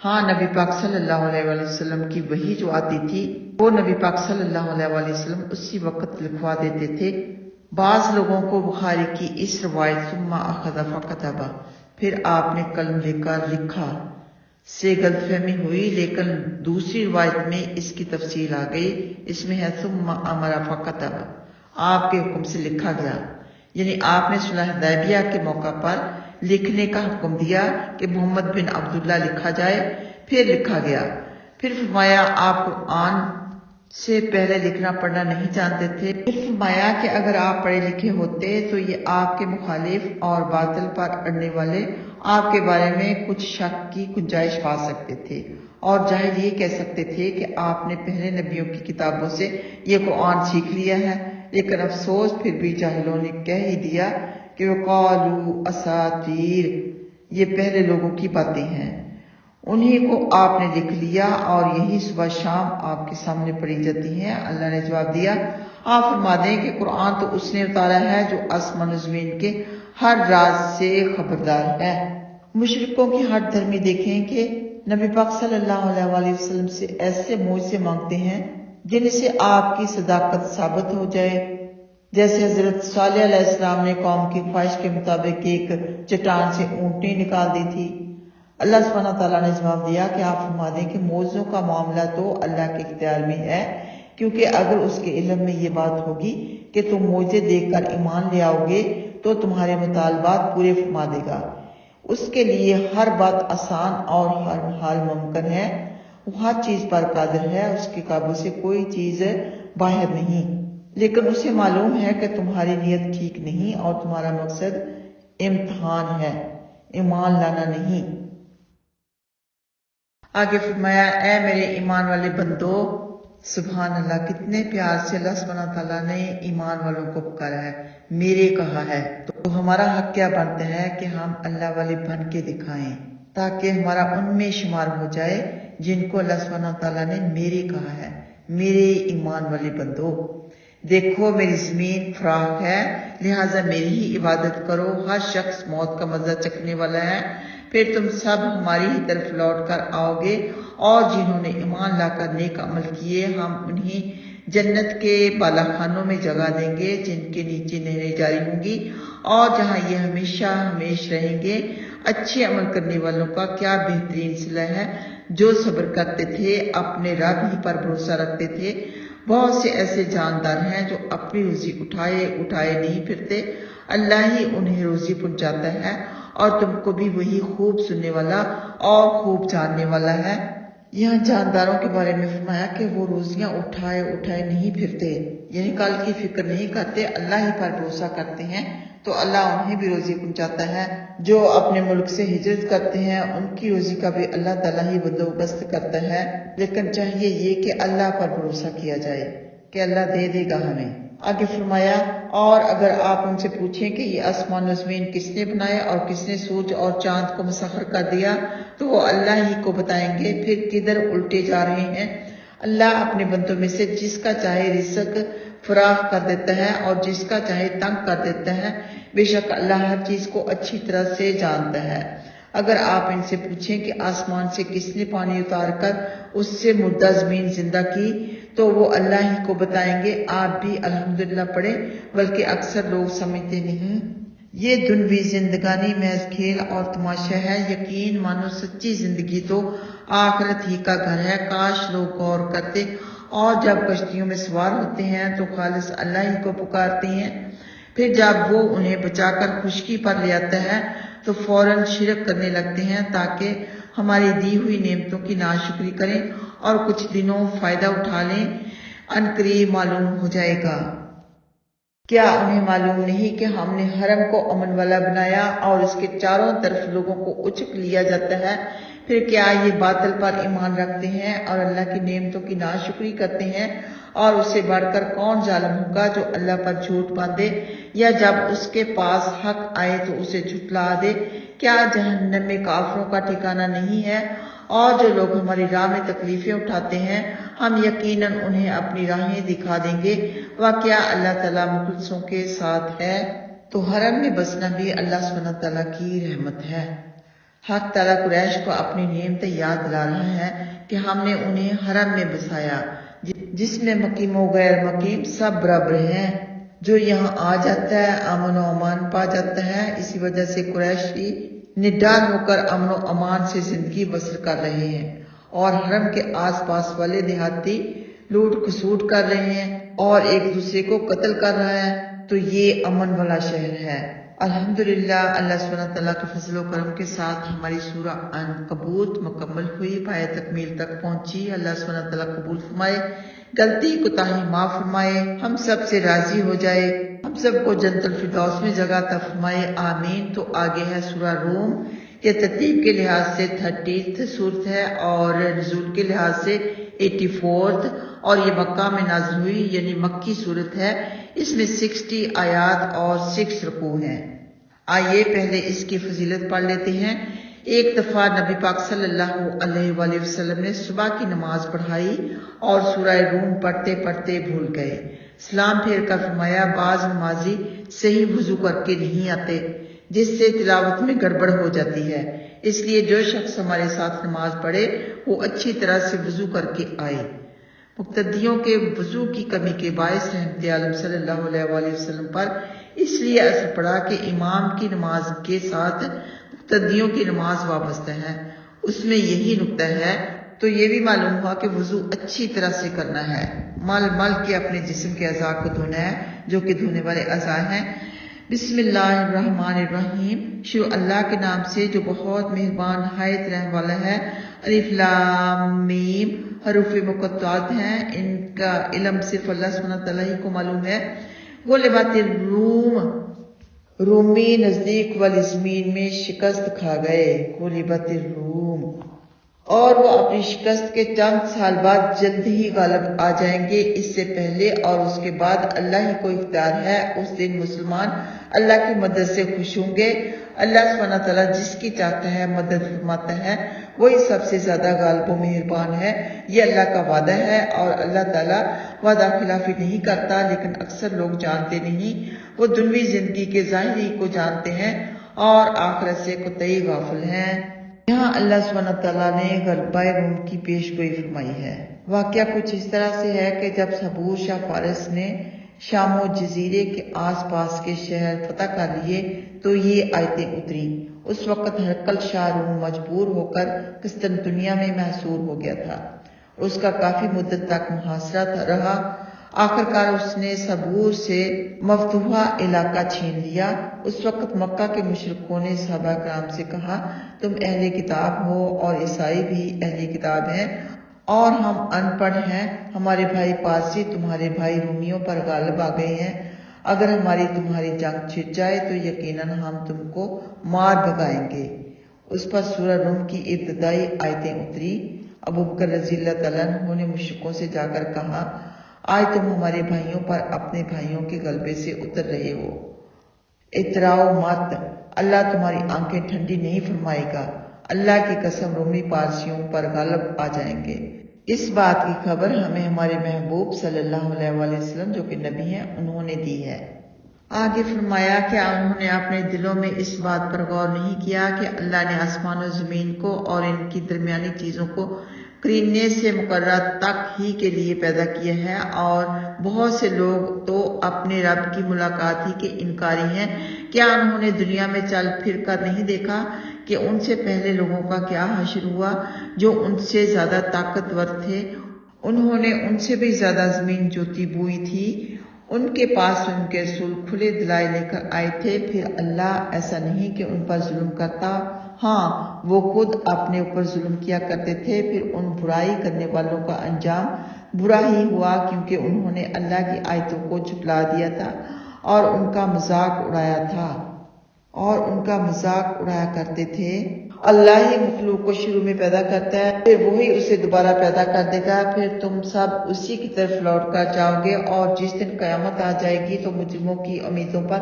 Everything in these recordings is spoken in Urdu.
ہاں نبی پاک صلی اللہ علیہ وآلہ وسلم کی وحی جو آتی تھی وہ نبی پاک صلی اللہ علیہ وآلہ وسلم اسی وقت لکھوا دیتے تھے۔ بعض لوگوں کو بخاری کی اس روایت ثم اخذ فکتب پھر آپ نے قلم لے کر لکھا سے غلط فہمی ہوئی، لیکن دوسری روایت میں اس کی تفصیل آ گئی، اس میں ہے ثم امر فکتب، آپ کے حکم سے لکھا گیا، یعنی آپ نے صلح حدیبیہ کے موقع پر لکھنے کا حکم دیا کہ محمد بن عبداللہ لکھا جائے، پھر لکھا گیا۔ پھر فرمایا آپ قرآن سے پہلے لکھنا پڑھنا نہیں جانتے تھے، پھر فرمایا کہ اگر آپ پڑھے لکھے ہوتے تو یہ آپ کے مخالف اور باطل پر اڑنے والے آپ کے بارے میں کچھ شک کی گنجائش پا سکتے تھے، اور جاہل یہ کہہ سکتے تھے کہ آپ نے پہلے نبیوں کی کتابوں سے یہ قرآن سیکھ لیا ہے، لیکن افسوس پھر بھی جاہلوں نے کہہ ہی دیا کہ وقالوا اساطیر، یہ پہلے لوگوں کی باتیں ہیں، انہیں کو آپ نے لکھ لیا اور یہی صبح شام آپ کے سامنے پڑھی جاتی ہیں۔ اللہ نے جواب دیا، آپ فرما دیں کہ قرآن تو اس نے اتارا ہے جو آسمان و زمین کے ہر راز سے خبردار ہے۔ مشرکوں کی ہٹ دھرمی دیکھیں کہ نبی پاک صلی اللہ علیہ وآلہ وسلم سے ایسے معجزے مانگتے ہیں جن سے آپ کی صداقت ثابت ہو جائے، جیسے حضرت صالح علیہ السلام نے قوم کی خواہش کے مطابق ایک چٹان سے اونٹنی نکال دی تھی۔ اللہ سبحانہ تعالیٰ نے جواب دیا کہ آپ فرما دیں کہ معجزوں کا معاملہ تو اللہ کے اختیار میں ہے، کیونکہ اگر اس کے علم میں یہ بات ہوگی کہ تم معجزے دیکھ کر ایمان لے آؤ گے تو تمہارے مطالبات پورے فرما دے گا۔ اس کے لیے ہر بات آسان اور ہر حال ممکن ہے، وہ ہر چیز پر قادر ہے، اس کے قابو سے کوئی چیز باہر نہیں، لیکن اسے معلوم ہے کہ تمہاری نیت ٹھیک نہیں اور تمہارا مقصد امتحان ہے، ایمان لانا نہیں۔ آگے فرمایا، اے میرے ایمان والے بندو، سبحان اللہ، کتنے پیار سے اللہ سبحانہ تعالیٰ نے ایمان والوں کو پکارا ہے، میرے کہا ہے، تو ہمارا حق کیا بنتا ہے کہ ہم اللہ والے بن کے دکھائیں تاکہ ہمارا ان میں شمار ہو جائے جن کو اللہ سبحانہ تعالیٰ نے میرے کہا ہے، میرے ایمان والے بندو، دیکھو میری زمین فراخ ہے، لہٰذا میری ہی عبادت کرو، ہر شخص موت کا مزہ چکھنے والا ہے، پھر تم سب ہماری ہی طرف لوٹ کر آؤ گے، اور جنہوں نے ایمان لا کر نیک عمل کیے ہم انہیں جنت کے بالا خانوں میں جگہ دیں گے جن کے نیچے نہریں جاری ہوں گی، اور جہاں یہ ہمیشہ ہمیش رہیں گے۔ اچھے عمل کرنے والوں کا کیا بہترین صلہ ہے جو صبر کرتے تھے، اپنے رب ہی پر بھروسہ رکھتے تھے۔ بہت سے ایسے جاندار ہیں جو اپنی روزی اٹھائے نہیں پھرتے، اللہ ہی انہیں روزی پہنچاتا ہے، اور تم کو بھی وہی خوب سننے والا اور خوب جاننے والا ہے۔ یہاں جانداروں کے بارے میں فرمایا کہ وہ روزیاں اٹھائے نہیں پھرتے، یعنی کل کی فکر نہیں کرتے، اللہ ہی پر بھروسہ کرتے ہیں، تو اللہ انہیں بھی روزی پہنچاتا ہے۔ جو اپنے ملک سے ہجرت کرتے ہیں ان کی روزی کا بھی اللہ تعالیٰ ہی بندوبست کرتا ہے، لیکن چاہیے یہ کہ اللہ پر بھروسہ کیا جائے کہ اللہ دے دے گا ہمیں۔ آگے فرمایا، اور اگر آپ ان سے پوچھیں کہ یہ آسمان و زمین کس نے بنائے اور کس نے سورج اور چاند کو مسخر کر دیا، تو وہ اللہ ہی کو بتائیں گے، پھر کدھر الٹے جا رہے ہیں۔ اللہ اپنے بندوں میں سے جس کا چاہے رزق فراخ کر دیتا ہے اور جس کا چاہے تنگ کر دیتا ہے، بے شک اللہ ہر چیز کو اچھی طرح سے جانتا ہے۔ اگر آپ ان سے پوچھیں کہ آسمان سے کس نے پانی اتار کر اس سے مردہ زمین زندہ کی، تو وہ اللہ ہی کو بتائیں گے۔ آپ بھی الحمدللہ پڑھیں، بلکہ اکثر لوگ سمجھتے نہیں۔ یہ دنیوی زندگانی محض کھیل اور تماشا ہے، یقین مانو سچی زندگی تو آخرت ہی کا گھر ہے۔ کاش لوگ غور کرتے اور جب کشتیوں میں سوار ہوتے ہیں تو خالص اللہ ہی کو پکارتے ہیں، پھر جب وہ انہیں بچا کر خشکی پر لے آتا ہے تو فوراً شرک کرنے لگتے ہیں تاکہ ہماری دی ہوئی نعمتوں کی ناشکری کریں اور کچھ دنوں فائدہ اٹھا لیں، عنقریب معلوم ہو جائے گا۔ کیا انہیں معلوم نہیں کہ ہم نے حرم کو امن والا بنایا اور اس کے چاروں طرف لوگوں کو اچک لیا جاتا ہے؟ پھر کیا یہ باطل پر ایمان رکھتے ہیں اور اللہ کی نعمتوں کی ناشکری کرتے ہیں؟ اور اس سے بڑھ کر کون ظالم ہوگا جو اللہ پر جھوٹ باندھے یا جب اس کے پاس حق آئے تو اسے جھٹلا دے؟ کیا جہنم میں کافروں کا ٹھکانہ نہیں ہے؟ اور جو لوگ ہماری راہ میں تکلیفیں اٹھاتے ہیں ہم یقیناً انہیں اپنی راہیں دکھا دیں گے۔ واقعہ اللہ تعالیٰ مخلصوں کے ساتھ ہے، تو حرم میں بسنا بھی اللہ سبحانہ تعالیٰ کی رحمت ہے۔ حق تعالیٰ قریش کو اپنی نعمت یاد دلا رہا ہے کہ ہم نے انہیں حرم میں بسایا جس میں مقیم و غیر مقیم سب برابر ہیں۔ جو یہاں آ جاتا ہے امن و امان پا جاتا ہے۔ اسی وجہ سے قریشی نڈر ہو کر امن و امان سے زندگی بسر کر رہے ہیں اور حرم کے آس پاس والے دیہاتی لوٹ کھسوٹ کر رہے ہیں اور ایک دوسرے کو قتل کر رہا ہے، تو یہ امن والا شہر ہے۔ الحمدللہ اللہ سبحانہ تعالیٰ کے فضل و کرم کے ساتھ ہماری سورہ عنکبوت مکمل ہوئی، پایہ تکمیل تک پہنچی۔ اللہ سبحانہ تعالیٰ قبول فرمائے، غلطی کوتاہی معاف فرمائے، ہم سب سے راضی ہو جائے، ہم سب کو جنت الفردوس میں جگہ عطا فرمائے، آمین۔ تو آگے ہے سورہ روم۔ یہ ترتیب کے لحاظ سے 30 سورت ہے اور نزول کے لحاظ سے 84 اور یہ مکہ میں نازل ہوئی یعنی مکی صورت ہے۔ اس میں 60 آیات اور 6 رکوع ہیں۔ آئیے پہلے اس کی فضیلت پڑھ لیتے ہیں۔ ایک دفعہ نبی پاک صلی اللہ علیہ وآلہ وسلم نے صبح کی نماز پڑھائی اور سورہ روم پڑھتے پڑھتے بھول گئے۔ سلام پھیر کر فرمایا، بعض نمازی صحیح وضو کر کے نہیں آتے جس سے تلاوت میں گڑبڑ ہو جاتی ہے، اس لیے جو شخص ہمارے ساتھ نماز پڑھے وہ اچھی طرح سے وضو کر کے آئے۔ مقتدیوں کے وضو کی کمی کے باعث رحمت عالم صلی اللہ علیہ وآلہ وسلم پر اس لیے اثر پڑا کہ امام کی نماز کے ساتھ مقتدیوں کی نماز وابستہ ہے، اس میں یہی نکتہ ہے۔ تو یہ بھی معلوم ہوا کہ وضو اچھی طرح سے کرنا ہے، مل مل کے اپنے جسم کے اعضاء کو دھونا ہے جو کہ دھونے والے اعضاء ہیں۔ بسم اللہ الرحمن الرحیم، شروع اللہ کے نام سے جو بہت مہربان نہایت رحم والا ہے۔ الف لام میم حروف مقطعات ہیں، ان کا علم صرف اللہ سبحانہ تعالیٰ ہی کو معلوم ہے۔ غلبت الروم، رومی نزدیک والی زمین میں شکست کھا گئے۔ غلبت الروم، اور وہ اپنی شکست کے چند سال بعد جلد ہی غالب آ جائیں گے۔ اس سے پہلے اور اس کے بعد اللہ ہی کو اختیار ہے۔ اس دن مسلمان اللہ کی مدد سے خوش ہوں گے۔ اللہ سبحانہ تعالیٰ جس کی چاہتا ہے مدد فرماتا ہے، وہی سب سے زیادہ غالب و مہربان ہے۔ یہ اللہ کا وعدہ ہے اور اللہ تعالیٰ وعدہ خلافی نہیں کرتا، لیکن اکثر لوگ جانتے نہیں۔ وہ دنیوی زندگی کے ظاہری کو جانتے ہیں اور آخرت سے قطعی غافل ہیں۔ یہاں اللہ سبحانہ تعالیٰ نے غلبہ روم کی پیش گوئی فرمائی ہے۔ واقعہ کچھ اس طرح سے ہے کہ جب صبور شاہ فارس نے شام و جزیرے کے آس پاس کے شہر فتح کر لیے تو یہ آیتیں اتری۔ اس وقت ہرقل شاہ روم مجبور ہو کر قسطنطنیہ میں محصور ہو گیا تھا۔ اس کا کافی مدت تک محاصرہ رہا۔ آخرکار اس نے صبور سے مفتوحہ علاقہ چھین لیا۔ اس وقت مکہ کے مشرکوں نے صحابہ کرام سے کہا، تم اہل کتاب ہو اور عیسائی بھی اہل کتاب ہیں اور ہم ان پڑھ ہیں، ہمارے بھائی پارسی تمہارے بھائی رومیوں پر غالب آ گئے ہیں، اگر ہماری تمہاری جنگ چھڑ جائے تو یقیناً ہم تم کو مار بھگائیں گے۔ اس پر سورہ روم کی ابتدائی آیتیں اتری۔ ابو بکر رضی اللہ تعالیٰ عنہ نے مشرکوں سے جا کر کہا، آج تم ہمارے بھائیوں پر اپنے بھائیوں کے غلبے سے اتر رہے ہو، اتراؤ مت، اللہ تمہاری آنکھیں ٹھنڈی نہیں فرمائے گا، اللہ کی قسم رومی پارسیوں پر غالب آ جائیں گے۔ اس بات کی خبر ہمیں ہمارے محبوب صلی اللہ علیہ وآلہ وسلم جو کہ نبی ہیں انہوں نے دی ہے۔ آگے فرمایا کہ انہوں نے اپنے دلوں میں اس بات پر غور نہیں کیا کہ اللہ نے آسمان و زمین کو اور ان کی درمیانی چیزوں کو قرینہ سے مقررہ تک ہی کے لیے پیدا کیا ہے، اور بہت سے لوگ تو اپنے رب کی ملاقات ہی کے انکاری ہیں۔ کیا انہوں نے دنیا میں چل پھر کر نہیں دیکھا کہ ان سے پہلے لوگوں کا کیا حشر ہوا جو ان سے زیادہ طاقتور تھے؟ انہوں نے ان سے بھی زیادہ زمین جوتی بوئی تھی۔ ان کے پاس ان کے رسول کھلے دلائل لے کر آئے تھے، پھر اللہ ایسا نہیں کہ ان پر ظلم کرتا، ہاں وہ خود اپنے اوپر ظلم کیا کرتے تھے۔ پھر ان برائی کرنے والوں کا انجام برا ہی ہوا، کیونکہ انہوں نے اللہ کی آیتوں کو جھٹلا دیا تھا اور ان کا مذاق اڑایا کرتے تھے۔ اللہ ہی مخلوق کو شروع میں پیدا کرتا ہے، پھر وہی اسے دوبارہ پیدا کر دے گا، پھر تم سب اسی کی طرف لوٹ کر جاؤ گے، اور جس دن قیامت آ جائے گی تو مجرموں کی امیدوں پر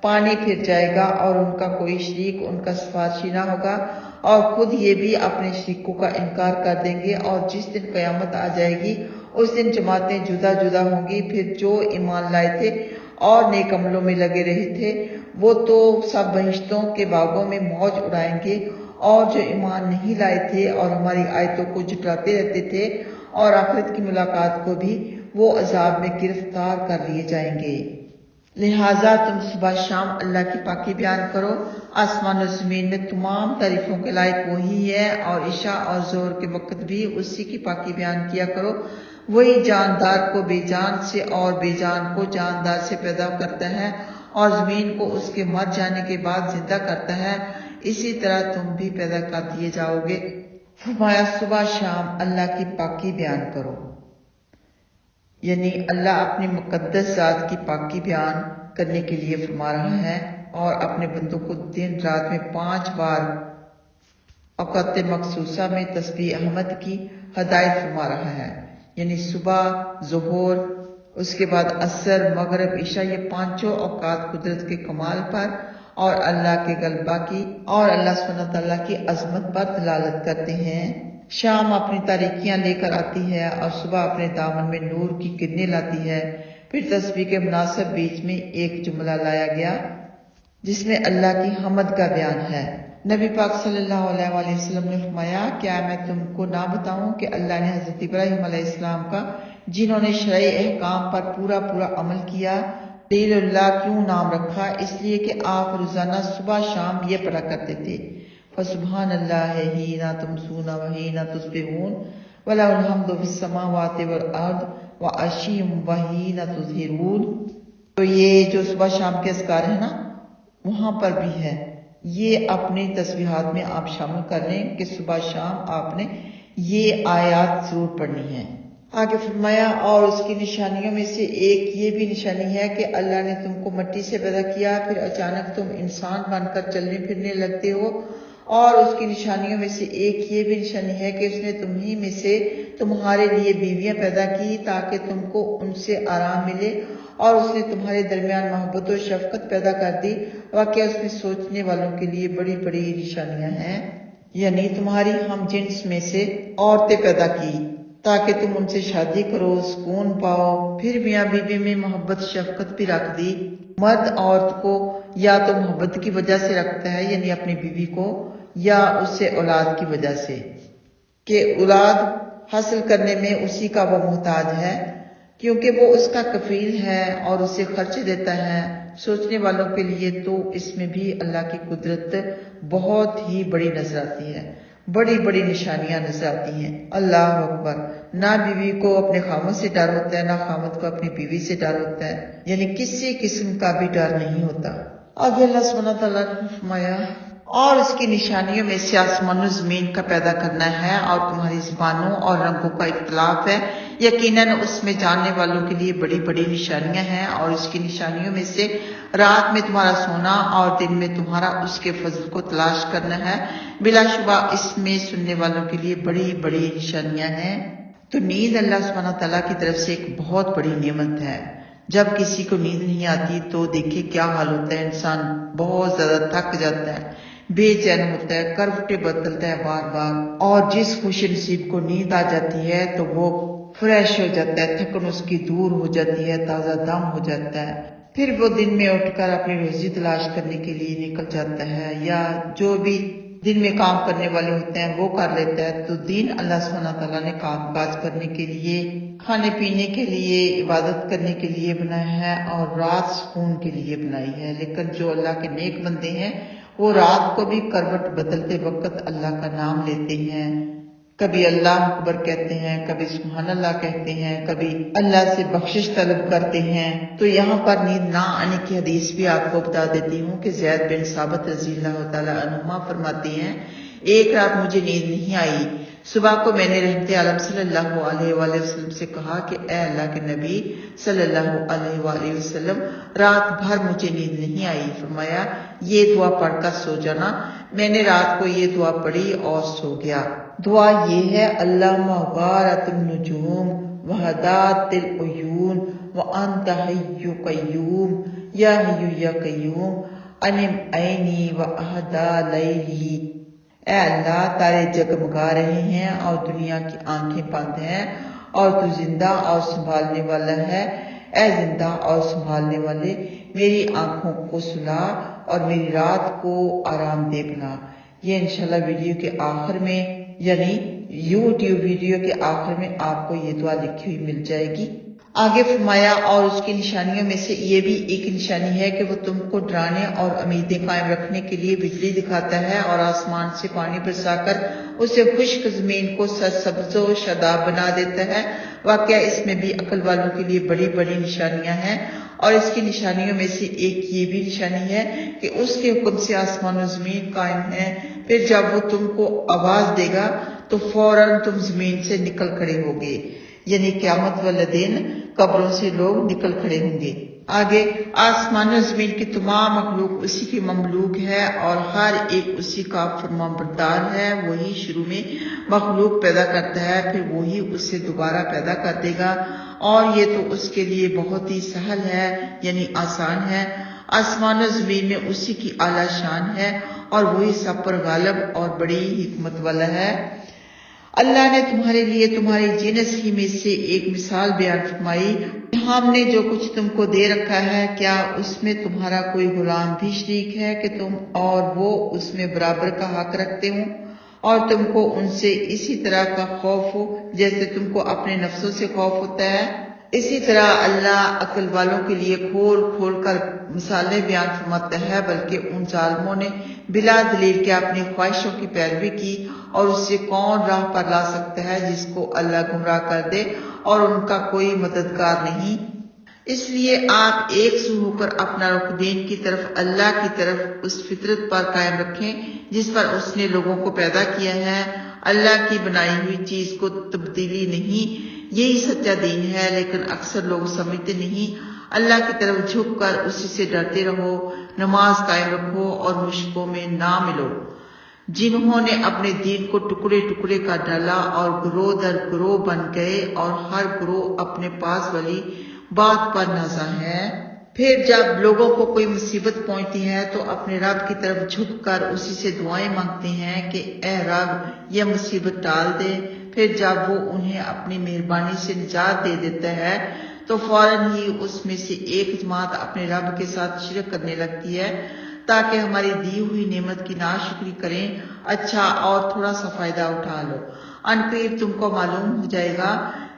پانی پھر جائے گا اور ان کا کوئی شریک ان کا سفارشی نہ ہوگا، اور خود یہ بھی اپنے شریکوں کا انکار کر دیں گے۔ اور جس دن قیامت آ جائے گی اس دن جماعتیں جدا جدا ہوں گی، پھر جو ایمان لائے تھے اور نیک عملوں میں لگے رہے تھے وہ تو سب بہشتوں کے باغوں میں موج اڑائیں گے، اور جو ایمان نہیں لائے تھے اور ہماری آیتوں کو جھٹلاتے رہتے تھے اور آخرت کی ملاقات کو بھی، وہ عذاب میں گرفتار کر لیے جائیں گے۔ لہٰذا تم صبح شام اللہ کی پاکی بیان کرو۔ آسمان و زمین میں تمام تعریفوں کے لائق وہی ہے، اور عشاء اور ظہر کے وقت بھی اسی کی پاکی بیان کیا کرو۔ وہی جاندار کو بے جان سے اور بے جان کو جاندار سے پیدا کرتا ہے، اور زمین کو اس کے مر جانے کے بعد زندہ کرتا ہے، اسی طرح تم بھی پیدا کر دیے جاؤ گے۔ فرمایا صبح شام اللہ کی پاکی بیان کرو، یعنی اللہ اپنی مقدس ذات کی پاکی بیان کرنے کے لیے فرما رہا ہے، اور اپنے بندوں کو دن رات میں 5 بار اوقات مخصوصہ میں تسبیح احمد کی ہدایت فرما رہا ہے، یعنی صبح، ظہر، اس کے بعد عصر، مغرب، عشاء، یہ 5 اوقات قدرت کے کمال پر اور اللہ کے غلبہ کی اور اللہ سبحانہ تعالیٰ کی عظمت پر دلالت کرتے ہیں۔ شام اپنی تاریکیاں لے کر آتی ہے اور صبح اپنے دامن میں نور کی کرنیں لاتی ہے۔ پھر تسبیح کے مناسب بیچ میں ایک جملہ لایا گیا جس میں اللہ کی حمد کا بیان ہے۔ نبی پاک صلی اللہ علیہ وآلہ وسلم نے فرمایا، کیا میں تم کو نہ بتاؤں کہ اللہ نے حضرت ابراہیم علیہ السلام کا، جنہوں نے شرعی احکام پر پورا عمل کیا، خلیل اللہ کیوں نام رکھا؟ اس لیے کہ آپ روزانہ صبح شام یہ پڑھا کرتے تھے، فسبحان اللہ حین تمسون وحین تصبحون وَلَهُ الْحَمْدُ فِي السَّمَاوَاتِ وَالْأَرْضِ وَعَشِيًّا وَحِینَ تُظْہِرُونَ۔ تو یہ جو صبح شام کے اذکار ہیں نا، وہاں پر بھی ہے، یہ اپنی تسبیحات میں آپ شامل کر لیں کہ صبح شام آپ نے یہ آیات ضرور پڑھنی ہے۔ آگے فرمایا، اور اس کی نشانیوں میں سے ایک یہ بھی نشانی ہے کہ اللہ نے تم کو مٹی سے پیدا کیا، پھر اچانک تم انسان بن کر چلنے پھرنے لگتے ہو، اور اس کی نشانیوں میں سے ایک یہ بھی نشانی ہے کہ اس نے تمہیں میں سے تمہارے لیے بیویاں پیدا کی تاکہ تم کو ان سے آرام ملے، اور اس نے تمہارے درمیان محبت و شفقت پیدا کر دی۔ واقعہ اس میں سوچنے والوں کے لیے بڑی نشانیاں ہیں، یعنی تمہاری ہم جنس میں سے عورتیں پیدا کی تاکہ تم ان سے شادی کرو، سکون پاؤ۔ پھر میاں بیوی میں محبت شفقت بھی رکھ دی۔ مرد عورت کو یا تو محبت کی وجہ سے رکھتا ہے، یعنی اپنی بیوی کو، یا اس سے اولاد کی وجہ سے کہ اولاد حاصل کرنے میں اسی کا وہ محتاج ہے، کیونکہ وہ اس کا کفیل ہے اور اسے خرچ دیتا ہے۔ سوچنے والوں کے لیے تو اس میں بھی اللہ کی قدرت بہت ہی بڑی نظر آتی ہے، بڑی نشانیاں نظر آتی ہیں۔ اللہ اکبر! نہ بیوی کو اپنے خاوند سے ڈر ہوتا ہے، نہ خاوند کو اپنی بیوی سے ڈر ہوتا ہے، یعنی کسی قسم کا بھی ڈر نہیں ہوتا۔ آگے اللہ سبحانہ تعالیٰ نے فرمایا، اور اس کی نشانیوں میں سے آسمان و زمین کا پیدا کرنا ہے اور تمہاری زبانوں اور رنگوں کا اختلاف ہے، یقیناً اس میں جاننے والوں کے لیے بڑی نشانیاں ہیں۔ اور اس کی نشانیوں میں سے رات میں تمہارا سونا اور دن میں تمہارا اس کے فضل کو تلاش کرنا ہے، بلا شبہ اس میں سننے والوں کے لیے بڑی نشانیاں ہیں۔ تو نیند اللہ سبحانہ تعالیٰ کی طرف سے ایک بہت بڑی نعمت ہے۔ جب کسی کو نیند نہیں آتی تو دیکھیں کیا حال ہوتا ہے، انسان بہت زیادہ تھک جاتا ہے، بے چین ہوتا ہے، کروٹیں بدلتا ہے بار، اور جس خوش نصیب کو نیند آ جاتی ہے تو وہ فریش ہو جاتا ہے، تھکن اس کی دور ہو جاتی ہے، تازہ دم ہو جاتا ہے، پھر وہ دن میں اٹھ کر اپنی روزی تلاش کرنے کے لیے نکل جاتا ہے، یا جو بھی دن میں کام کرنے والے ہوتے ہیں وہ کر لیتا ہے۔ تو دن اللہ سبحانہ تعالیٰ نے کام کاج کرنے کے لیے، کھانے پینے کے لیے، عبادت کرنے کے لیے بنایا ہے، اور رات سکون کے لیے بنائی ہے۔ لیکن جو اللہ کے نیک بندے ہیں وہ رات کو بھی کروٹ بدلتے وقت اللہ کا نام لیتے ہیں، کبھی اللہ اکبر کہتے ہیں، کبھی سبحان اللہ کہتے ہیں، کبھی اللہ سے بخشش طلب کرتے ہیں۔ تو یہاں پر نیند نہ آنے کی حدیث بھی آپ کو بتا دیتی ہوں کہ زید بن ثابت رضی اللہ تعالیٰ عنہما فرماتے ہیں، ایک رات مجھے نیند نہیں آئی، صبح کو میں نے رحمت عالم صلی اللہ علیہ وآلہ وسلم سے کہا کہ اے اللہ کے نبی صلی اللہ علیہ وآلہ وسلم، رات بھر مجھے نیند نہیں آئی۔ فرمایا، یہ دعا پڑھ کر سو جانا۔ میں نے رات کو یہ دعا پڑھی اور سو گیا۔ دعا یہ ہے، اللہم غارت النجوم وہدات العیون وانت حی قیوم یا حی یا قیوم انم عینی واہدا لیلی۔ اے اللہ، تارے جگمگا رہے ہیں اور دنیا کی آنکھیں بند ہیں، اور تو زندہ اور سنبھالنے والا ہے۔ اے زندہ اور سنبھالنے والے، میری آنکھوں کو سلا اور میری رات کو آرام دے بنا۔ یہ انشاءاللہ ویڈیو کے آخر میں یعنی یوٹیوب ویڈیو کے آخر میں آپ کو یہ دعا لکھی ہوئی مل جائے گی۔ آگے فرمایا اور اس کی نشانیوں میں سے یہ بھی ایک نشانی ہے کہ وہ تم کو ڈرانے اور امیدیں قائم رکھنے کے لیے بجلی دکھاتا ہے اور آسمان سے پانی برسا کر اسے خشک زمین کو سرسبز و شاداب بنا دیتا ہے۔ واقعہ اس میں بھی عقل والوں کے لیے بڑی بڑی نشانیاں ہیں، اور اس کی نشانیوں میں سے ایک یہ بھی نشانی ہے کہ اس کے حکم سے آسمان و زمین قائم ہے۔ پھر جب وہ تم کو آواز دے گا تو فوراً تم زمین سے نکل کھڑے ہوگے، یعنی قیامت والے دن قبروں سے لوگ نکل کھڑے ہوں گے۔ آگے آسمان و زمین کی تمام مخلوق اسی کی مملوک ہے اور ہر ایک اسی کا فرمانبردار ہے۔ وہی شروع میں مخلوق پیدا کرتا ہے، پھر وہی اسے دوبارہ پیدا کر دے گا، اور یہ تو اس کے لیے بہت ہی سہل ہے یعنی آسان ہے۔ آسمان و زمین میں اسی کی اعلیٰ شان ہے اور وہی سب پر غالب اور بڑی حکمت والا ہے۔ اللہ نے تمہارے لیے تمہاری جنس ہی میں سے ایک مثال بیان فرمائی۔ ہم نے جو کچھ تم کو دے رکھا ہے، کیا اس میں تمہارا کوئی غلام بھی شریک ہے کہ تم اور وہ اس میں برابر کا حق رکھتے ہوں، اور تم کو ان سے اسی طرح کا خوف ہو جیسے تم کو اپنے نفسوں سے خوف ہوتا ہے؟ اسی طرح اللہ عقل والوں کے لیے کھول کھول کر مثالیں بیان فرماتا ہے، بلکہ ان ظالموں نے بلا دلیل کے اپنی خواہشوں کی پیروی کی، اور اس سے کون راہ پر لا سکتا ہے جس کو اللہ گمراہ کر دے اور ان کا کوئی مددگار نہیں۔ اس لیے آپ ایک سو ہو کر اپنا رخ دین کی طرف اللہ کی طرف اس فطرت پر قائم رکھیں جس پر اس نے لوگوں کو پیدا کیا ہے۔ اللہ کی بنائی ہوئی چیز کو تبدیلی نہیں، یہی سچا دین ہے، لیکن اکثر لوگ سمجھتے نہیں۔ اللہ کی طرف جھک کر اسی سے ڈرتے رہو، نماز قائم رکھو اور مشکوں میں نہ ملو۔ جنہوں نے اپنے دین کو ٹکڑے ٹکڑے کر ڈالا اور گروہ در گروہ بن گئے اور ہر گروہ اپنے پاس والی بات پر نازاں ہے۔ پھر جب لوگوں کو کوئی مصیبت پہنچتی ہے تو اپنے رب کی طرف جھک کر اسی سے دعائیں مانگتے ہیں کہ اے رب یہ مصیبت ٹال دے۔ پھر جب وہ انہیں اپنی مہربانی سے نجات دے دیتا ہے تو فوراً ہی اس میں سے ایک جماعت اپنے رب کے ساتھ شرک کرنے لگتی ہے تاکہ ہماری دی ہوئی نعمت کی ناشکری کریں۔ اچھا اور تھوڑا سا فائدہ اٹھا لو، عنقریب تم کو معلوم ہو جائے گا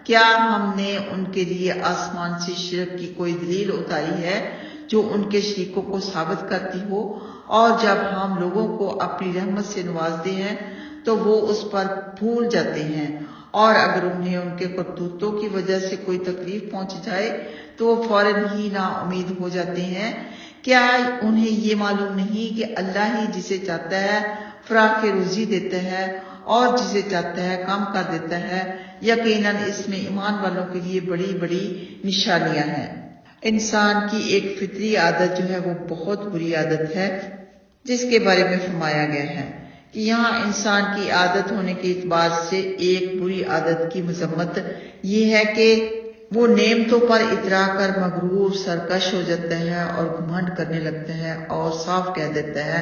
کیا ہم نے ان کے لیے آسمان سے شرک کی کوئی دلیل اتاری ہے جو ان کے شریکوں کو ثابت کرتی ہو، اور جب ہم لوگوں کو اپنی رحمت سے نوازتے ہیں تو وہ اس پر پھول جاتے ہیں، اور اگر انہیں ان کے کرتوتوں کی وجہ سے کوئی تکلیف پہنچ جائے تو وہ فوراً ہی نا امید ہو جاتے ہیں۔ کیا انہیں یہ معلوم نہیں کہ اللہ ہی جسے چاہتا ہے فراخ روزی دیتا ہے اور جسے چاہتا ہے کم کر دیتا ہے؟ یقیناً اس میں ایمان والوں کے لیے بڑی بڑی نشانیاں ہیں۔ انسان کی ایک فطری عادت جو ہے وہ بہت بری عادت ہے، جس کے بارے میں فرمایا گیا ہے کہ یہاں انسان کی عادت ہونے کے اعتبار سے ایک بری عادت کی مذمت یہ ہے کہ وہ نعمتوں پر اترا کر مغرور سرکش ہو جاتا ہے اور گھمنڈ کرنے لگتا ہے اور صاف کہہ دیتا ہے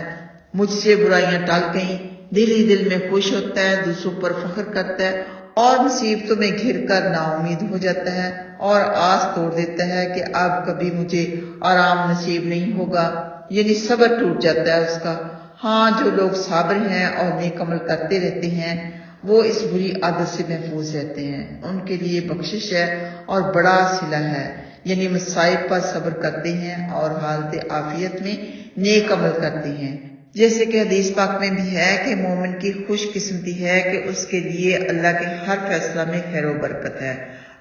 مجھ سے برائیاں ٹل گئیں۔ دل ہی دل میں خوش ہوتا ہے، دوسروں پر فخر کرتا ہے اور مصیبتوں میں گھر کر نا امید ہو جاتا ہے اور آس توڑ دیتا ہے کہ اب کبھی مجھے آرام نصیب نہیں ہوگا، یعنی صبر ٹوٹ جاتا ہے اس کا۔ ہاں جو لوگ صابر ہیں اور نیک عمل کرتے رہتے ہیں وہ اس بری عادت سے محفوظ رہتے ہیں، ان کے لیے بخشش ہے اور بڑا صلہ ہے، یعنی مصائب پر صبر کرتے ہیں اور حالت عافیت میں نیک عمل کرتے ہیں۔ جیسے کہ حدیث پاک میں بھی ہے کہ مومن کی خوش قسمتی ہے کہ اس کے لیے اللہ کے ہر فیصلہ میں خیر و برکت ہے۔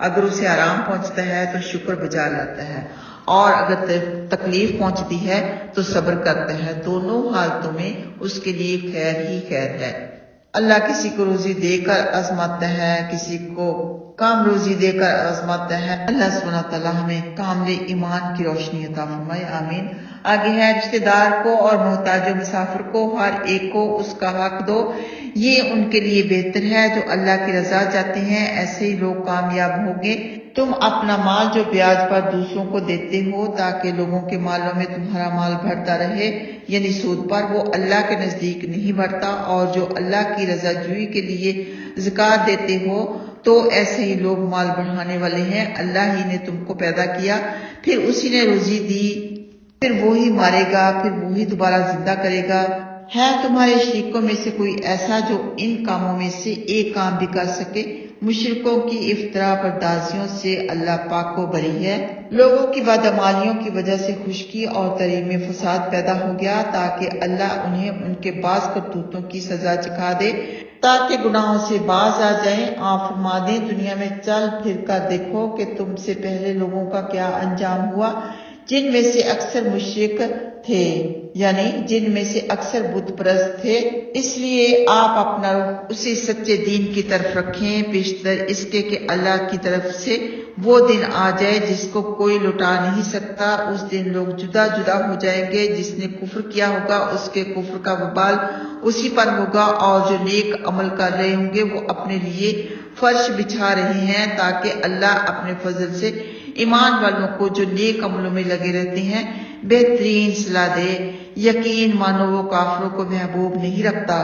اگر اسے آرام پہنچتا ہے تو شکر بجا لاتا ہے، اور اگر تکلیف پہنچتی ہے تو صبر کرتا ہے، دونوں حالتوں میں اس کے لیے خیر ہی خیر ہے۔ اللہ کسی کو روزی دے کر آزماتا ہے، کسی کو کم روزی دے کر آزماتا ہے۔ اللہ سبحانہ وتعالی ہمیں کامل ایمان کی روشنی عطا فرمائے، آمین۔ آگے ہے رشتہ دار کو اور محتاج و مسافر کو ہر ایک کو اس کا حق دو، یہ ان کے لیے بہتر ہے جو اللہ کی رضا چاہتے ہیں، ایسے ہی لوگ کامیاب ہوں گے۔ تم اپنا مال جو بیاج پر دوسروں کو دیتے ہو تاکہ لوگوں کے مالوں میں تمہارا مال بڑھتا رہے، یعنی سود پر، وہ اللہ کے نزدیک نہیں بڑھتا، اور جو اللہ کی رضا جوئی کے لیے زکوٰۃ دیتے ہو تو ایسے ہی لوگ مال بڑھانے والے ہیں۔ اللہ ہی نے تم کو پیدا کیا، پھر اسی نے روزی دی، پھر وہی مارے گا، پھر وہی دوبارہ زندہ کرے گا۔ ہے تمہارے شریکوں میں سے کوئی ایسا جو ان کاموں میں سے ایک کام بھی کر سکے؟ مشرکوں کی افترا پردازیوں سے اللہ پاک و بری ہے۔ لوگوں کی بدعمالیوں کی وجہ سے خشکی اور تریم میں فساد پیدا ہو گیا تاکہ اللہ انہیں ان کے بعض کرتوتوں کی سزا چکھا دے تاکہ گناہوں سے باز آ جائیں۔ آپ فرما دیں دنیا میں چل پھر کر دیکھو کہ تم سے پہلے لوگوں کا کیا انجام ہوا، جن میں سے اکثر مشرک تھے، یعنی جن میں سے اکثر بت پرست تھے۔ اس لیے آپ اپنا رخ اسی سچے دین کی طرف رکھیں بیشتر اس کے کہ اللہ کی طرف سے وہ دن آ جائے جس کو کوئی لٹا نہیں سکتا۔ اس دن لوگ جدا جدا ہو جائیں گے، جس نے کفر کیا ہوگا اس کے کفر کا وبال اسی پر ہوگا، اور جو نیک عمل کر رہے ہوں گے وہ اپنے لیے فرش بچھا رہے ہیں تاکہ اللہ اپنے فضل سے ایمان والوں کو جو نیک عملوں میں لگے رہتے ہیں بہترین صلاح دے۔ یقین مانو وہ کافروں کو محبوب نہیں رکھتا۔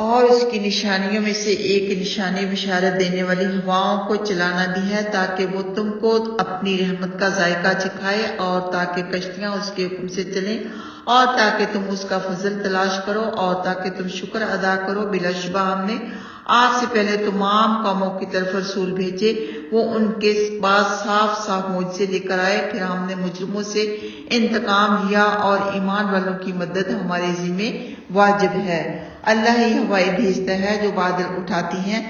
اور اس کی نشانیوں میں سے ایک نشانی بشارت دینے والی ہواؤں کو چلانا بھی ہے تاکہ وہ تم کو اپنی رحمت کا ذائقہ چکھائے، اور تاکہ کشتیاں اس کے حکم سے چلیں، اور تاکہ تم اس کا فضل تلاش کرو، اور تاکہ تم شکر ادا کرو۔ بلا شبہ ہم نے آپ سے پہلے تمام قوموں کی طرف رسول بھیجے، وہ ان کے بعد صاف صاف معجزے لے کر آئے، پھر ہم نے مجرموں سے انتقام لیا، اور ایمان والوں کی مدد ہمارے ذمہ واجب ہے۔ اللہ ہی ہوائیں بھیجتا ہے جو بادل اٹھاتی ہیں،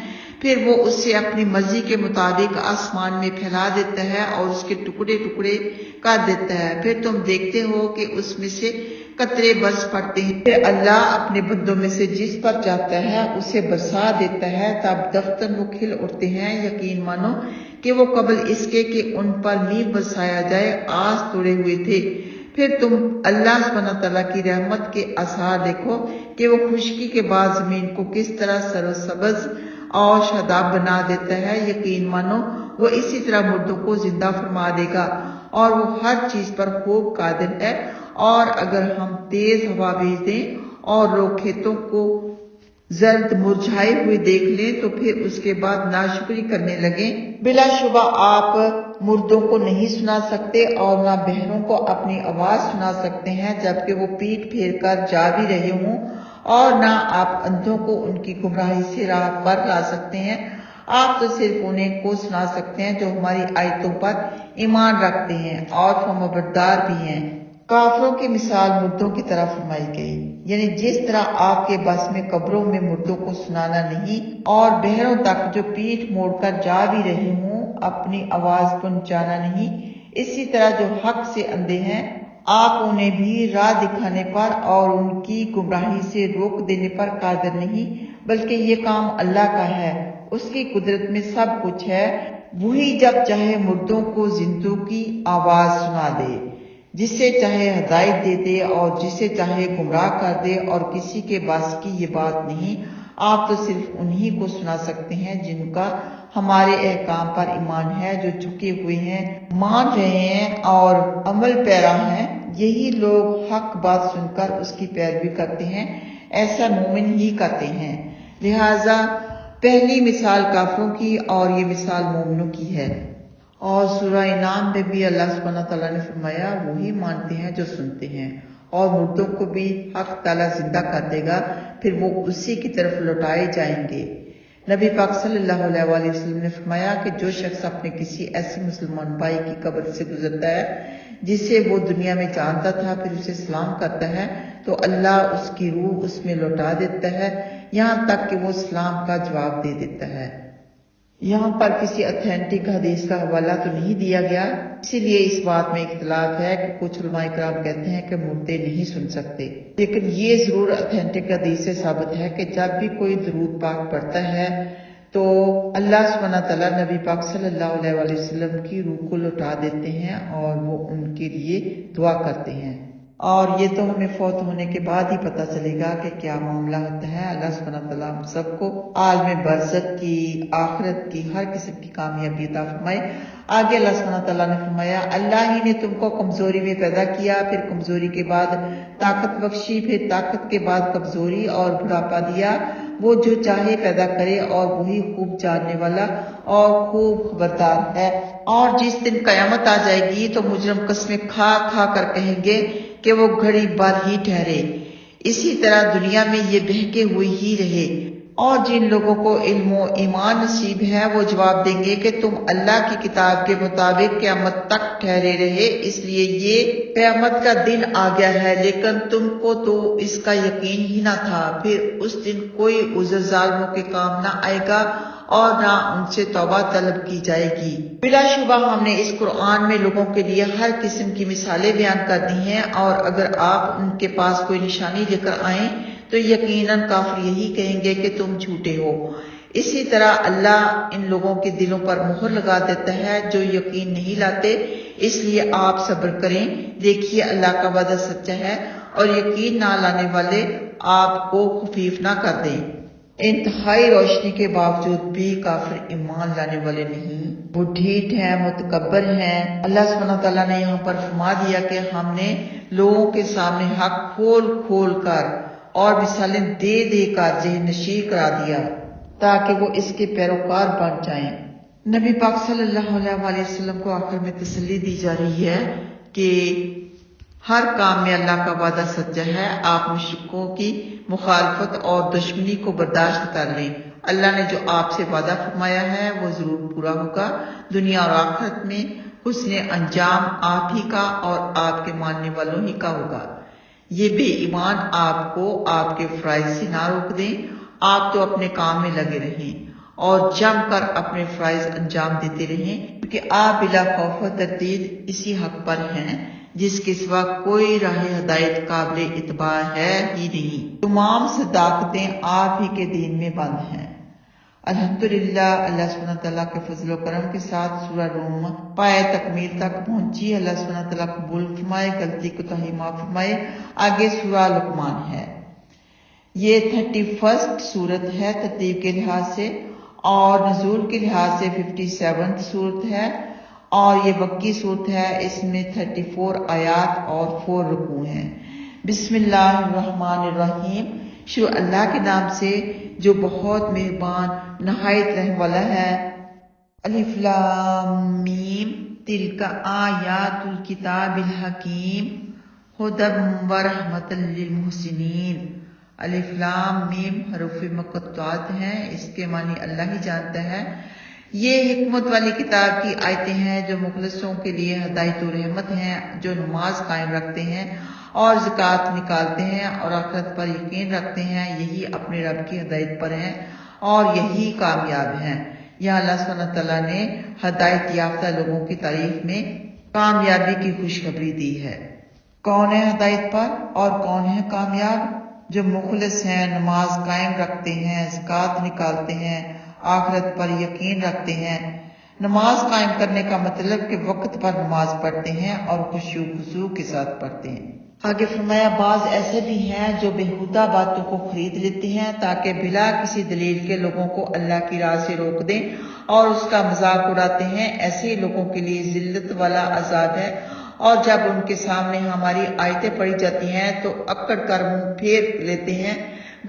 پھر وہ اسے اپنی مرضی کے مطابق آسمان میں پھیلا دیتا ہے اور اس کے ٹکڑے ٹکڑے کر دیتا ہے، پھر تم دیکھتے ہو کہ اس میں سے قطرے برس پڑتے ہیں، پھر اللہ اپنے بندوں میں سے جس پر چاہتا ہے اسے برسا دیتا ہے، تب دفتر وہ کھل اٹھتے ہیں۔ یقین مانو کہ وہ قبل اس کے کہ ان پر میغ برسایا جائے آس توڑے ہوئے تھے۔ پھر تم اللہ سبحانہ تعالیٰ کی رحمت کے آثار دیکھو کہ وہ خشکی کے بعد زمین کو کس طرح سرسبز اور شاداب بنا دیتا ہے۔ یقین مانو وہ اسی طرح مردوں کو زندہ فرما دے گا، اور وہ ہر چیز پر خوب قادر ہے۔ اور اگر ہم تیز ہوا بھیج دیں اور لوگ کھیتوں کو زرد مرجھائے ہوئے دیکھ لیں تو پھر اس کے بعد ناشکری کرنے لگیں۔ بلا شبہ آپ مردوں کو نہیں سنا سکتے اور نہ بہروں کو اپنی آواز سنا سکتے ہیں جبکہ وہ پیٹ پھیر کر جا بھی رہے ہوں، اور نہ آپ اندھوں کو ان کی گمراہی سے راہ پر لا سکتے ہیں۔ آپ تو صرف انہیں کو سنا سکتے ہیں جو ہماری آیتوں پر ایمان رکھتے ہیں اور فرمانبردار بھی ہیں۔ کافروں کی مثال مردوں کی طرح فرمائی گئی، یعنی جس طرح آپ کے بس میں قبروں میں مردوں کو سنانا نہیں اور بہروں تک جو پیٹھ موڑ کر جا بھی رہے ہوں اپنی آواز پہنچانا نہیں، اسی طرح جو حق سے اندھے ہیں آپ انہیں بھی راہ دکھانے پر اور ان کی گمراہی سے روک دینے پر قادر نہیں، بلکہ یہ کام اللہ کا ہے، اس کی قدرت میں سب کچھ ہے۔ وہی جب چاہے مردوں کو زندوں کی آواز سنا دے، جسے چاہے ہدایت دے دے اور جسے چاہے گمراہ کر دے، اور کسی کے بس کی یہ بات نہیں۔ آپ تو صرف انہی کو سنا سکتے ہیں جن کا ہمارے احکام پر ایمان ہے، جو جھکے ہوئے ہیں، مان رہے ہیں اور عمل پیرا ہیں۔ یہی لوگ حق بات سن کر اس کی پیروی کرتے ہیں، ایسا مومن ہی کرتے ہیں۔ لہذا پہلی مثال کافروں کی اور یہ مثال مومنوں کی ہے۔ اور سورہ انعام میں بھی اللہ سبحانہ تعالیٰ نے فرمایا وہی مانتے ہیں جو سنتے ہیں، اور مردوں کو بھی حق تعالیٰ زندہ کر دے گا، پھر وہ اسی کی طرف لوٹائے جائیں گے۔ نبی پاک صلی اللہ علیہ وآلہ وسلم نے فرمایا کہ جو شخص اپنے کسی ایسے مسلمان بھائی کی قبر سے گزرتا ہے جسے وہ دنیا میں جانتا تھا، پھر اسے سلام کرتا ہے تو اللہ اس کی روح اس میں لوٹا دیتا ہے یہاں تک کہ وہ سلام کا جواب دے دیتا ہے۔ یہاں پر کسی اتھینٹک حدیث کا حوالہ تو نہیں دیا گیا، اسی لیے اس بات میں اختلاف ہے کہ کچھ علماء کرام کہتے ہیں کہ مردے نہیں سن سکتے، لیکن یہ ضرور اتھینٹک حدیث سے ثابت ہے کہ جب بھی کوئی درود پاک پڑھتا ہے تو اللہ سبحانہ تعالیٰ نبی پاک صلی اللہ علیہ وآلہ وسلم کی روح کو لوٹا دیتے ہیں اور وہ ان کے لیے دعا کرتے ہیں۔ اور یہ تو ہمیں فوت ہونے کے بعد ہی پتہ چلے گا کہ کیا معاملہ ہوتا ہے۔ اللہ سبحانہ تعالیٰ ہم سب کو عالم برزخ کی، آخرت کی ہر قسم کی کامیابی عطا فرمائے۔ آگے اللہ سبحانہ تعالیٰ نے فرمایا اللہ ہی نے تم کو کمزوری میں پیدا کیا، پھر کمزوری کے بعد طاقت بخشی، پھر طاقت کے بعد کمزوری اور بڑھاپا دیا۔ وہ جو چاہے پیدا کرے اور وہی خوب جاننے والا اور خوب خبردار ہے۔ اور جس دن قیامت آ جائے گی تو مجرم قسمیں کھا کھا کر کہیں گے کہ وہ گھڑی بھر ہی ٹھہرے، اسی طرح دنیا میں یہ بہکے ہوئے ہی رہے، اور جن لوگوں کو علم و ایمان نصیب ہے وہ جواب دیں گے کہ تم اللہ کی کتاب کے مطابق قیامت تک ٹھہرے رہے، اس لیے یہ قیامت کا دن آ گیا ہے، لیکن تم کو تو اس کا یقین ہی نہ تھا۔ پھر اس دن کوئی عذر ظالموں کے کام نہ آئے گا اور نہ ان سے توبہ طلب کی جائے گی۔ بلا شبہ ہم نے اس قرآن میں لوگوں کے لیے ہر قسم کی مثالیں بیان کر دی ہیں، اور اگر آپ ان کے پاس کوئی نشانی لے کر آئیں تو یقیناً کافر یہی کہیں گے کہ تم جھوٹے ہو۔ اسی طرح اللہ ان لوگوں کے دلوں پر مہر لگا دیتا ہے جو یقین نہیں لاتے، اس لیے آپ صبر کریں، دیکھیے اللہ کا وعدہ سچا ہے اور یقین نہ لانے والے آپ کو خفیف نہ کر دیں۔ انتہائی روشنی کے باوجود بھی کافر ایمان لانے والے نہیں، وہ ڈھیٹ ہیں، متکبر ہیں۔ اللہ سبحانہ تعالیٰ نے یہاں پر فرما دیا کہ ہم نے لوگوں کے سامنے حق کھول کھول کر اور مثالیں دے دے کر ذہن نشین کرا دیا تاکہ وہ اس کے پیروکار بن جائیں۔ نبی پاک صلی اللہ علیہ وآلہ وسلم کو آخر میں تسلی دی جا رہی ہے کہ ہر کام میں اللہ کا وعدہ سچا ہے، آپ مشرکوں کی مخالفت اور دشمنی کو برداشت کر لیں، اللہ نے جو آپ سے وعدہ فرمایا ہے وہ ضرور پورا ہوگا، دنیا اور آخرت میں حسن انجام آپ ہی کا اور آپ کے ماننے والوں ہی کا ہوگا۔ یہ بے ایمان آپ کو آپ کے فرائض سے نہ روک دیں، آپ تو اپنے کام میں لگے رہیں اور جم کر اپنے فرائض انجام دیتے رہیں، کیونکہ آپ بلا خوف و تردید اسی حق پر ہیں جس کے سوا کوئی راہ ہدایت قابل اتباع ہے ہی نہیں۔ تمام صداقتیں آپ ہی کے دین میں بند ہیں۔ الحمدللہ، اللہ سبحانہ تعالیٰ کے فضل و کرم کے ساتھ سورہ روم پائے تکمیل تک پہنچی۔ اللہ سبحانہ تعالیٰ قبول فرمائے، غلطی کوتاہی معاف فرمائے۔ آگے سورہ لقمان ہے، یہ 31 سورت ہے ترتیب کے لحاظ سے، اور نزول کے لحاظ سے 57 سورت ہے، اور یہ مکی صورت ہے۔ اس میں 34 آیات اور 4 رکوع ہیں۔ بسم اللہ الرحمن الرحیم، شروع اللہ کے نام سے جو بہت مہربان نہایت رحم والا ہے۔ الف لام میم، تلک آیات الکتاب الحکیم، ھدی و رحمۃ للمحسنین۔ الف لام میم حروف مقطعات ہیں، اس کے معنی اللہ ہی جانتا ہے۔ یہ حکمت والی کتاب کی آیتیں ہیں جو مخلصوں کے لیے ہدایت و رحمت ہیں، جو نماز قائم رکھتے ہیں اور زکوٰۃ نکالتے ہیں اور آخرت پر یقین رکھتے ہیں، یہی اپنے رب کی ہدایت پر ہیں اور یہی کامیاب ہیں۔ یہاں اللہ سبحانہ تعالیٰ نے ہدایت یافتہ لوگوں کی تعریف میں کامیابی کی خوشخبری دی ہے۔ کون ہے ہدایت پر اور کون ہے کامیاب؟ جو مخلص ہیں، نماز قائم رکھتے ہیں، زکوٰۃ نکالتے ہیں، آخرت پر یقین رکھتے ہیں۔ نماز قائم کرنے کا مطلب کہ وقت پر نماز پڑھتے ہیں اور خشوع و خضوع کے ساتھ پڑھتے ہیں۔ آگے فرمایا بعض ایسے بھی ہیں جو بےہودہ باتوں کو خرید لیتے ہیں تاکہ بلا کسی دلیل کے لوگوں کو اللہ کی راہ سے روک دیں اور اس کا مذاق اڑاتے ہیں، ایسے لوگوں کے لیے ذلت والا عذاب ہے۔ اور جب ان کے سامنے ہماری آیتیں پڑھی جاتی ہیں تو اکڑ کر منہ پھیر لیتے ہیں،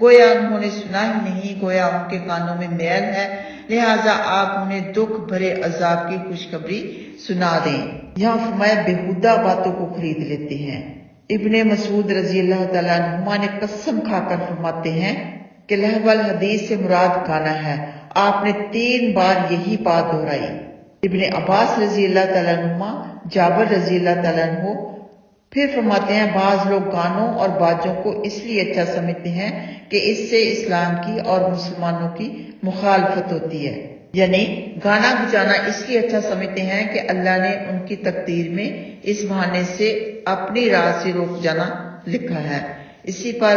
گویا انہوں نے سنا ہی نہیں، گویا ان کے کانوں میں میل ہے، لہٰذا آپ انہیں دکھ بھرے عذاب کی خوشخبری سنا دیں۔ یہاں فرمایا بےہودہ باتوں کو خرید لیتے ہیں۔ ابن مسعود رضی اللہ تعالیٰ عنہما نے قسم کھا کر فرماتے ہیں کہ لہو الحدیث سے مراد گانا ہے۔ آپ نے 3 بار یہی بات دہرائی۔ ابن عباس رضی اللہ تعالیٰ عنہما، جابر رضی اللہ تعالیٰ عنہ پھر فرماتے ہیں بعض لوگ گانوں اور باجوں کو اس لیے اچھا سمجھتے ہیں کہ اس سے اسلام کی اور مسلمانوں کی مخالفت ہوتی ہے، یعنی گانا بجانا اس لیے اچھا سمجھتے ہیں کہ اللہ نے ان کی تقدیر میں اس بہانے سے اپنی راہ سے روک جانا لکھا ہے۔ اسی پر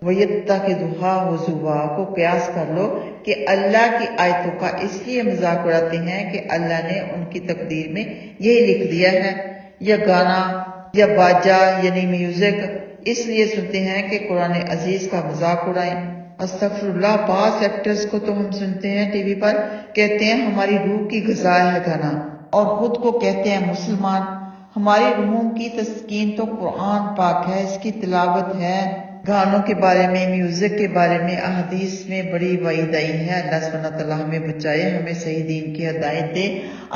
وَيَتَّخِذُهَا ہُزُوًا کو قیاس کر لو کہ اللہ کی آیتوں کا اس لیے مذاق اڑاتے ہیں کہ اللہ نے ان کی تقدیر میں یہی لکھ دیا ہے۔ یا گانا یا باجا یعنی میوزک اس لیے سنتے ہیں کہ قرآن عزیز کا مذاق اڑائیں۔ استغفر اللہ، بعض ایکٹرز کو تو ہم سنتے ہیں ٹی وی پر، کہتے ہیں ہماری روح کی غذا ہے گانا، اور خود کو کہتے ہیں مسلمان۔ ہماری روحوں کی تسکین تو قرآن پاک ہے، اس کی تلاوت ہے۔ گانوں کے بارے میں، میوزک کے بارے میں احادیث میں بڑی وعید آئی ہے۔ اللہ سبحانہ تعالیٰ ہمیں بچائے، ہمیں صحیح دین کی ہدایت دے۔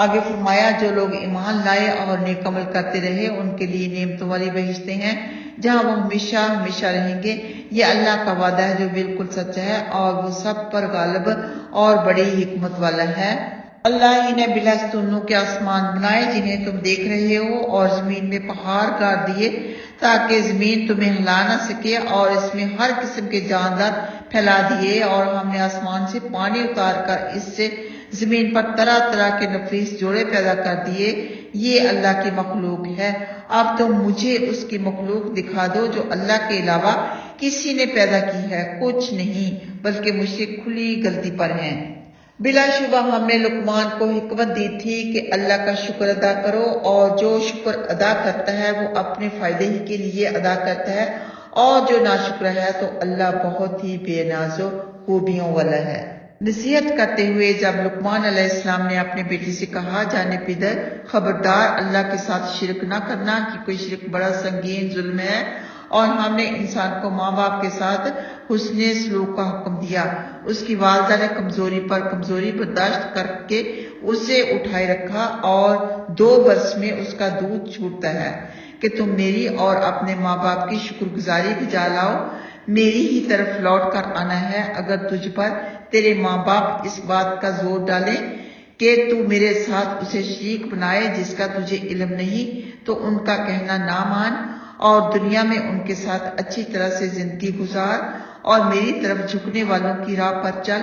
آگے فرمایا جو لوگ ایمان لائے اور نیک عمل کرتے رہے ان کے لیے نعمتوں والی بہشتیں ہیں جہاں وہ ہمیشہ ہمیشہ رہیں گے۔ یہ اللہ کا وعدہ ہے جو بالکل سچا ہے اور وہ سب پر غالب اور بڑی حکمت والا ہے۔ اللہ ہی نے بلستونوں کے آسمان بنائے جنہیں تم دیکھ رہے ہو، اور زمین میں پہاڑ گاڑ دیے تاکہ زمین تمہیں ہلا نہ سکے، اور اس میں ہر قسم کے جاندار پھیلا دیے، اور ہم نے آسمان سے پانی اتار کر اس سے زمین پر طرح طرح کے نفیس جوڑے پیدا کر دیے۔ یہ اللہ کی مخلوق ہے۔ اب تم مجھے اس کی مخلوق دکھا دو جو اللہ کے علاوہ کسی نے پیدا کی ہے۔ کچھ نہیں بلکہ مشرک کھلی غلطی پر ہیں۔ بلا شبہ ہم نے لقمان کو حکمت دی تھی کہ اللہ کا شکر ادا کرو، اور جو شکر ادا کرتا ہے وہ اپنے فائدے ہی کے لیے ادا کرتا ہے، اور جو ناشکر ہے تو اللہ بہت ہی بے ناز و خوبیوں والا ہے۔ نصیحت کرتے ہوئے جب لقمان علیہ السلام نے اپنے بیٹے سے کہا، جانے پدر خبردار اللہ کے ساتھ شرک نہ کرنا، کہ کوئی شرک بڑا سنگین ظلم ہے، اور ہم نے انسان کو ماں باپ کے ساتھ حسن سلوک کا حکم دیا۔ اس کی والدہ نے کمزوری پر کمزوری برداشت کر کے اسے اٹھائے رکھا، اور 2 برس میں اس کا دودھ چھوٹتا ہے کہ تم میری اور اپنے ماں باپ کی شکر گزاری بجا لاؤ۔ میری ہی طرف لوٹ کر آنا ہے۔ اگر تجھ پر تیرے ماں باپ اس بات کا زور ڈالیں کہ تو میرے ساتھ اسے شریک بنائے جس کا تجھے علم نہیں، تو ان کا کہنا نہ مان، اور دنیا میں ان کے ساتھ اچھی طرح سے زندگی گزار، اور میری طرف جھکنے والوں کی راہ پر چل۔